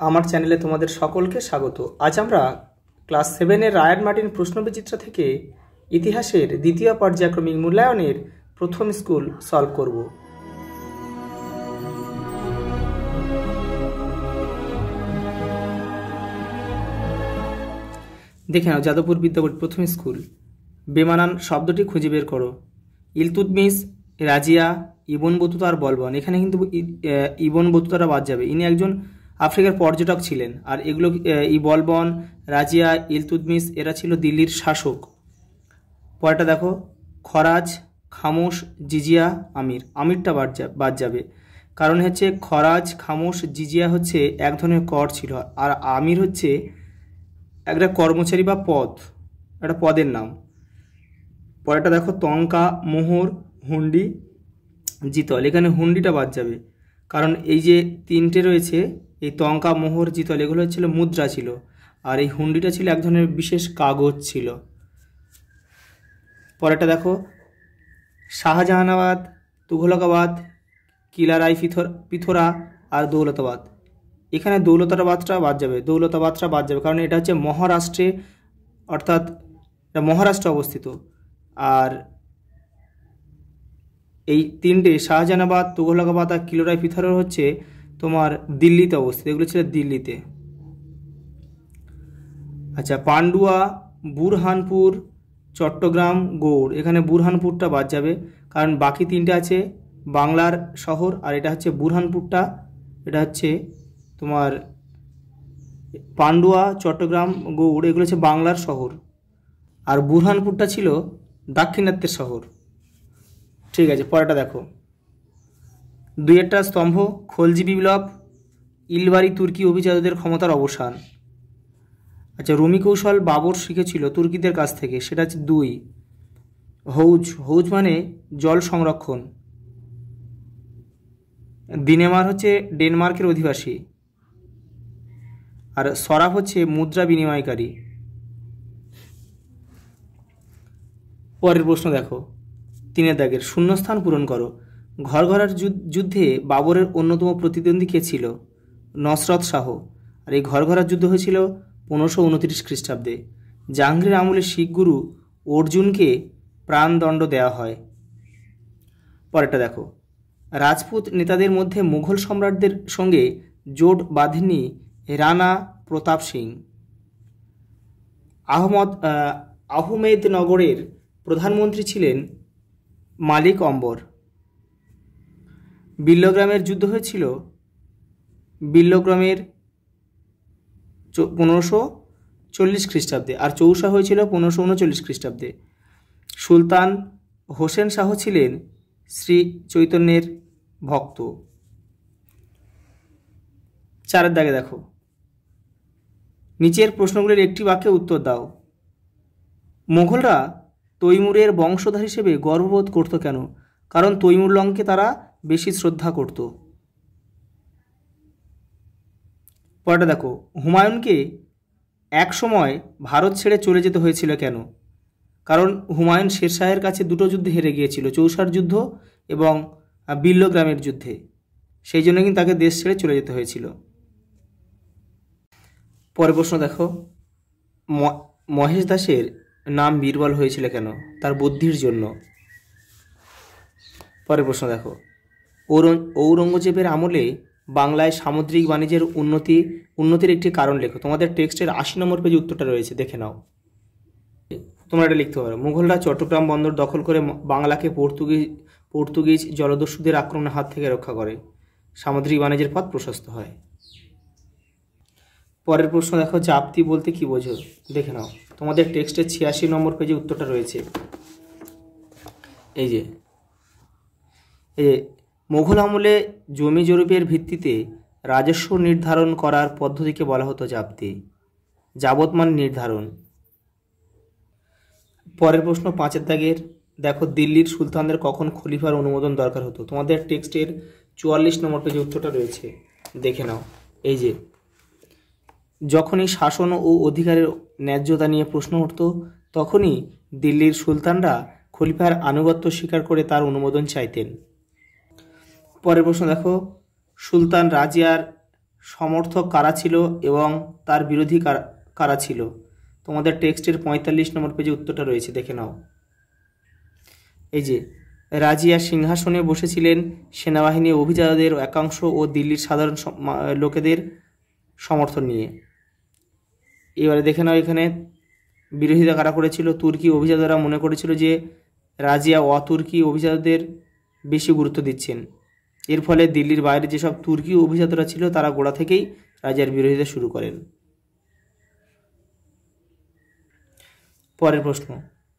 আমার চ্যানেলে তোমাদের সকলকে স্বাগত। আজ আমরা ক্লাস 7-এর রায়ান মার্টিন প্রশ্নবিচিত্রা থেকে ইতিহাসের দ্বিতীয় পর্যায়ক্রমিক মূল্যায়নের প্রথম স্কুল সলভ করব। দেখে নাও, যাদবপুর বিদ্যাপীঠ প্রথম স্কুল। বেমানান শব্দটি খুঁজে বের করো। ইলতুৎমিশ, রাজিয়া, ইবন বতুতা আর বলবন। এখানে কিন্তু ইবন বতুতাটা বাদ যাবে। ইনি একজন আফ্রিকার পর্যটক ছিলেন। আর এগুলো বলবন, রাজিয়া, ইলতুৎমিশ এরা ছিল দিল্লির শাসক। পরেরটা দেখো, খরাজ, খামোশ, জিজিয়া, আমির। আমিরটা বাদ যাবে, কারণ হচ্ছে খরাজ, খামোশ, জিজিয়া হচ্ছে এক ধরনের কর ছিল, আর আমির হচ্ছে একটা কর্মচারী বা পদ, একটা পদের নাম। পরেরটা দেখো, তঙ্কা, মোহর, হুন্ডি, জিতল। এখানে হুন্ডিটা বাদ যাবে, কারণ এই যে তিনটে রয়েছে, এই তঙ্কা, মোহর, জিতল এগুলো হচ্ছিল মুদ্রা ছিল, আর এই হুন্ডিটা ছিল এক ধরনের বিশেষ কাগজ ছিল। পরেরটা দেখো, শাহজাহানাবাদ, তুঘলকাবাদ, কিলারাই পিথোরা আর দৌলতাবাদ। এখানে দৌলতাবাদটা বাদ যাবে, কারণ এটা হচ্ছে মহারাষ্ট্রে, অর্থাৎ এটা মহারাষ্ট্রে অবস্থিত। আর এই তিনটে শাহজাহানাবাদ, তুঘলকাবাদ আর কিলারাই পিথোরা হচ্ছে তোমার দিল্লিতে অবস্থিত। এগুলো ছিল দিল্লিতে। আচ্ছা, পান্ডুয়া, বুরহানপুর, চট্টগ্রাম, গৌড়। এখানে বুরহানপুরটা বাদ যাবে, কারণ বাকি তিনটে আছে বাংলার শহর, আর এটা হচ্ছে বুরহানপুরটা, এটা হচ্ছে তোমার পান্ডুয়া, চট্টগ্রাম, গৌড় এগুলো হচ্ছে বাংলার শহর, আর বুরহানপুরটা ছিল দাক্ষিণাত্যের শহর। ঠিক আছে, পরেরটা দেখো, দুইয়েরটা স্তম্ভ, খলজি বিপ্লব, ইলবারি তুর্কি অভিজাতদের ক্ষমতার অবসান। আচ্ছা, রুমি কৌশল বাবর শিখেছিল তুর্কিদের কাছ থেকে, সেটা হচ্ছে 2। হৌজ মানে জল সংরক্ষণ। দিনেমার হচ্ছে ডেনমার্কের অধিবাসী, আর সরাফ হচ্ছে মুদ্রা বিনিময়কারী। পরের প্রশ্ন দেখো, 3 দাগের শূন্যস্থান পূরণ করো। ঘরঘরার যুদ্ধে বাবরের অন্যতম প্রতিদ্বন্দ্বী কে ছিল? নসরত শাহ। আর এই ঘরঘরার যুদ্ধ হয়েছিল 1529 খ্রিস্টাব্দে। জাহাঙ্গীরের আমলে শিখ গুরু অর্জুনকে প্রাণদণ্ড দেওয়া হয়। পরেরটা দেখো, রাজপুত নেতাদের মধ্যে মুঘল সম্রাটদের সঙ্গে জোট বাঁধেননি রানা প্রতাপ সিং। আহমেদনগরের প্রধানমন্ত্রী ছিলেন মালিক অম্বর। বিল্লগ্রামের যুদ্ধ হয়েছিল বিল্লগ্রামের 1540 খ্রিস্টাব্দে, আর চৌসা হয়েছিল 1539 খ্রিস্টাব্দে। সুলতান হোসেন শাহ ছিলেন শ্রী চৈতন্যের ভক্ত। 4 দাগে দেখো, নিচের প্রশ্নগুলির একটি বাক্যে উত্তর দাও। মোগলরা তৈমুরের বংশধর হিসেবে গর্ববোধ করত কেন? কারণ তৈমুর লংকে তারা বেশি শ্রদ্ধা করত। পরেরটা দেখো, হুমায়ুনকে এক সময় ভারত ছেড়ে চলে যেতে হয়েছিল কেন? কারণ হুমায়ুন শেরশাহের কাছে 2টো যুদ্ধে হেরে গিয়েছিল, চৌসার যুদ্ধ এবং বিল্লগ্রামের যুদ্ধে। সেই জন্য কিন্তু তাকে দেশ ছেড়ে চলে যেতে হয়েছিল। পরের প্রশ্ন দেখো, মহেশ দাসের নাম বীরবল হয়েছিল কেন? তার বুদ্ধির জন্য। পরের প্রশ্ন দেখো, ঔরঙ্গজেবের আমলে বাংলায় সামুদ্রিক বাণিজ্যের উন্নতির একটি কারণ লেখো। তোমাদের টেক্সটের 80 নম্বর পেজে উত্তরটা রয়েছে, দেখে নাও। তোমরা এটা লিখতে পারো। মুঘলরা চট্টগ্রাম বন্দর দখল করে বাংলাকে পর্তুগিজ জলদস্যুদের আক্রমণের হাত থেকে রক্ষা করে। সামুদ্রিক বাণিজ্যের পথ প্রশস্ত হয়। পরের প্রশ্ন দেখো, জাপ্তি বলতে কি বোঝো? দেখে নাও। তোমাদের টেক্সটের 86 নম্বর পেজে উত্তরটা রয়েছে। এই যে মুঘল আমলে জমি জরিপের ভিত্তিতে রাজস্ব নির্ধারণ করার পদ্ধতিকে বলা হতো জাপ্তি। যাবতমান নির্ধারণ। পরের প্রশ্ন 5 দাগের দেখো, দিল্লির সুলতানদের কখন খলিফার অনুমোদন দরকার হতো? তোমাদের টেক্সটের 44 নম্বর পেজে উত্তরটা রয়েছে, দেখে নাও। এই যে যখনই শাসন ও অধিকারের ন্যায্যতা নিয়ে প্রশ্ন উঠত, তখনই দিল্লির সুলতানরা খলিফার আনুগত্য স্বীকার করে তার অনুমোদন চাইতেন। পরের প্রশ্ন দেখো, সুলতান রাজিয়ার সমর্থক কারা ছিল এবং তার বিরোধী কারা ছিল? তোমাদের টেক্সটের 45 নম্বর পেজে উত্তরটা রয়েছে, দেখে নাও। এই যে রাজিয়া সিংহাসনে বসেছিলেন সেনাবাহিনী অভিজাতদের একাংশ ও দিল্লির সাধারণ লোকেদের সমর্থন নিয়ে। এবারে দেখে নাও, এখানে বিরোধিতা কারা করেছিল? তুর্কি অভিজাতরা মনে করেছিল যে রাজিয়া অতুর্কি অভিজাতদের বেশি গুরুত্ব দিচ্ছেন। এর ফলে দিল্লির বাইরে যেসব তুর্কি অভিজাতরা ছিল তারা গোড়া থেকেই রাজার বিরোধিতা শুরু করেন। পরের প্রশ্ন,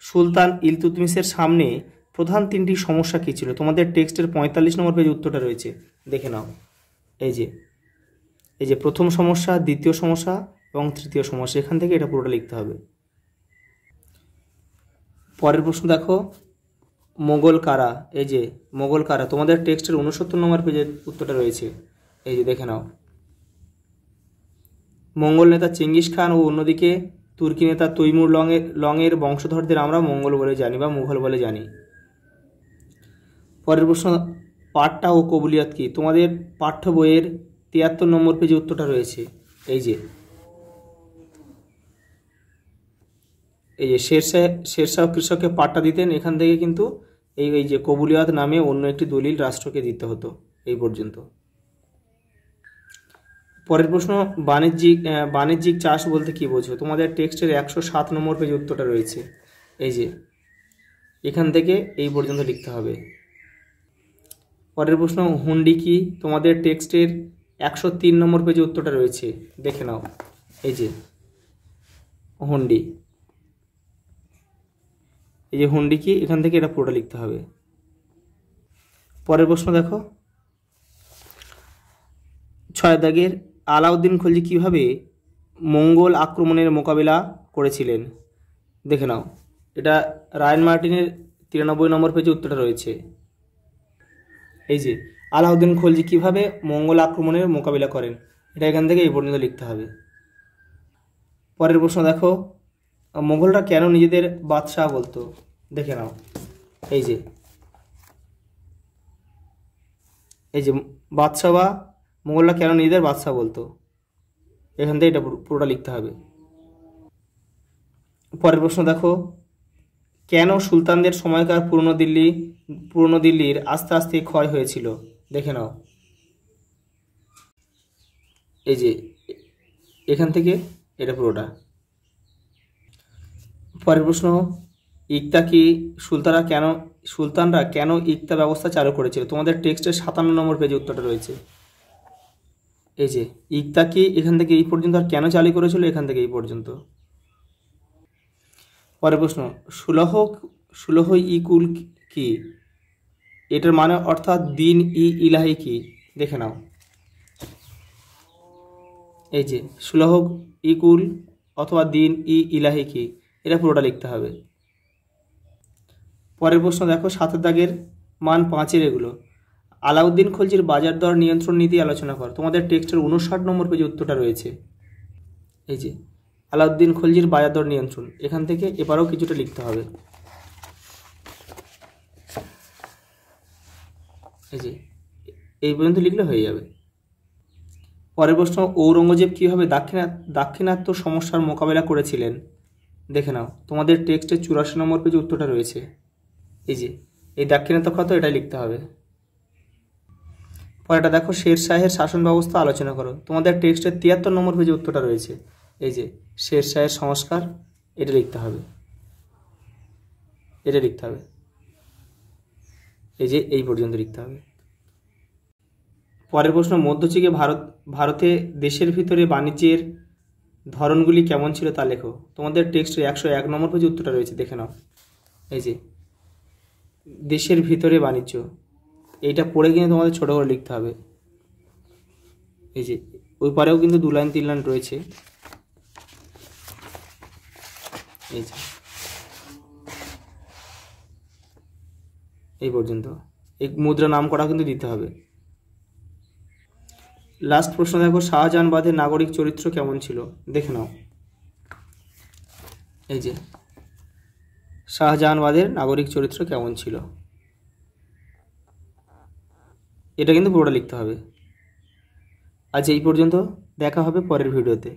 সুলতান ইলতুৎমিশের সামনে প্রধান 3টি সমস্যা কী ছিল? তোমাদের টেক্সটের 45 নম্বর পেজে উত্তরটা রয়েছে, দেখে নাও। এই যে প্রথম সমস্যা, দ্বিতীয় সমস্যা এবং তৃতীয় সমস্যা, এখান থেকে এটা পুরোটা লিখতে হবে। পরের প্রশ্ন দেখো, মোগল কারা? এই যে মোগল কারা, তোমাদের টেক্সটের 69 নম্বর পেজে উত্তরটা রয়েছে, এই যে দেখে নাও। মঙ্গল নেতা চেঙ্গিস খান ও অন্যদিকে তুর্কি নেতা তৈমুর লংয়ের বংশধরদের আমরা মঙ্গল বলে জানি বা মুঘল বলে জানি। পরের প্রশ্ন, পাট্টা ও কবুলিয়াত কি? তোমাদের পাঠ্য বইয়ের 73 নম্বর পেজে উত্তরটা রয়েছে, এই যে শেরশাহ কৃষককে পাট্টা দিতেন, এখান থেকে কিন্তু এই যে কবুলিয়াত নামে অন্য একটি দলিল রাষ্ট্রকে দিতে হতো এই পর্যন্ত। পরের প্রশ্ন, বাণিজ্যিক চাষ বলতে কি বোঝো? তোমাদের টেক্সটের 107 নম্বর পেজে উত্তরটা রয়েছে, এই যে এখান থেকে এই পর্যন্ত লিখতে হবে। পরের প্রশ্ন, হুন্ডি কি? তোমাদের টেক্সটের 103 নম্বর পেজে উত্তরটা রয়েছে, দেখে নাও। এই যে হুন্ডি, এই যে হুন্ডি কি, এখান থেকে এটা পুরোটা লিখতে হবে। পরের প্রশ্ন দেখো, 6 দাগের, আলাউদ্দিন খলজি কিভাবে মঙ্গল আক্রমণের মোকাবিলা করেছিলেন? দেখে নাও, এটা রায়ান মার্টিনের 93 নম্বর পেজে উত্তরটা রয়েছে। এই যে আলাউদ্দিন খলজি কিভাবে মঙ্গল আক্রমণের মোকাবিলা করেন, এটা এখান থেকে এই পর্যন্ত লিখতে হবে। পরের প্রশ্ন দেখো, মোগলরা কেন নিজেদের বাদশাহ বলতো? দেখে নাও, এই যে বাদশাহ বা মোগলরা কেন নিজেদের বাদশাহ বলতো, এখান থেকে এটা পুরোটা লিখতে হবে। পরের প্রশ্ন দেখো, কেন সুলতানদের সময়কার পুরনো দিল্লির আস্তে আস্তে ক্ষয় হয়েছিল? দেখে নাও, এই যে এখান থেকে এটা পুরোটা। পরের প্রশ্ন, ইকতা কি? সুলতানরা কেন ইকতা ব্যবস্থা চালু করেছিল? তোমাদের টেক্সটের 57 নম্বর পেজে উত্তরটা রয়েছে, এই যে ইকতা কি, এখান থেকে এই পর্যন্ত, আর কেন চালু করেছিল এখান থেকে এই পর্যন্ত। পরের প্রশ্ন, সুলহ ই কুল কি? এটার মানে অর্থাৎ দিন ই ইলাহি কি? দেখে নাও, এই যে সুলহ ই কুল অথবা দিন ই ইলাহি কি, এটা পুরোটা লিখতে হবে। পরের প্রশ্ন দেখো, 7 দাগের মান 5-এর এগুলো, আলাউদ্দিন খলজির বাজার দর নিয়ন্ত্রণ নীতি আলোচনা কর। তোমাদের টেক্সটের 59 নম্বর পেজে উত্তরটা রয়েছে, এই যে আলাউদ্দিন খলজির বাজার দর নিয়ন্ত্রণ, এখান থেকে এবারেও কিছুটা লিখতে হবে। এই যে এই পর্যন্ত লিখলে হয়ে যাবে। পরের প্রশ্ন, ঔরঙ্গজেব কীভাবে দাক্ষিণাত্য সমস্যার মোকাবেলা করেছিলেন? দেখে নাও, তোমাদের টেক্সটের 84 নম্বর পেজে উত্তরটা রয়েছে, এই যে এই দাক্ষিণাত্য ক্ষত, এটাই লিখতে হবে। পরেরটা দেখো, শেরশাহের শাসন ব্যবস্থা আলোচনা করো। তোমাদের টেক্সটের 73 নম্বর পেজে উত্তরটা রয়েছে, এই যে শেরশাহের সংস্কার, এটা লিখতে হবে, এই যে এই পর্যন্ত লিখতে হবে। পরের প্রশ্ন, মধ্যযুগে ভারতে দেশের ভিতরে বাণিজ্যের ধরনগুলি কেমন ছিল তা লেখো। তোমাদের টেক্সটের 101 নম্বর পেজে উত্তরটা রয়েছে, দেখে নাও। এই যে দেশের ভিতরে বাণিজ্য, এইটা পড়ে কিন্তু তোমাদের ছোটো করে লিখতে হবে। এই যে ওই পারেও কিন্তু 2 লাইন 3 লাইন রয়েছে, এই যে এই পর্যন্ত। এই মুদ্রা নাম করা কিন্তু দিতে হবে। লাস্ট প্রশ্ন দেখো, শাহজাহান বাঁধের নাগরিক চরিত্র কেমন ছিল? দেখে নাও, এই যে শাহজাহান বাঁধের নাগরিক চরিত্র কেমন ছিল, এটা কিন্তু পুরোটা লিখতে হবে। আজ এই পর্যন্ত, দেখা হবে পরের ভিডিওতে।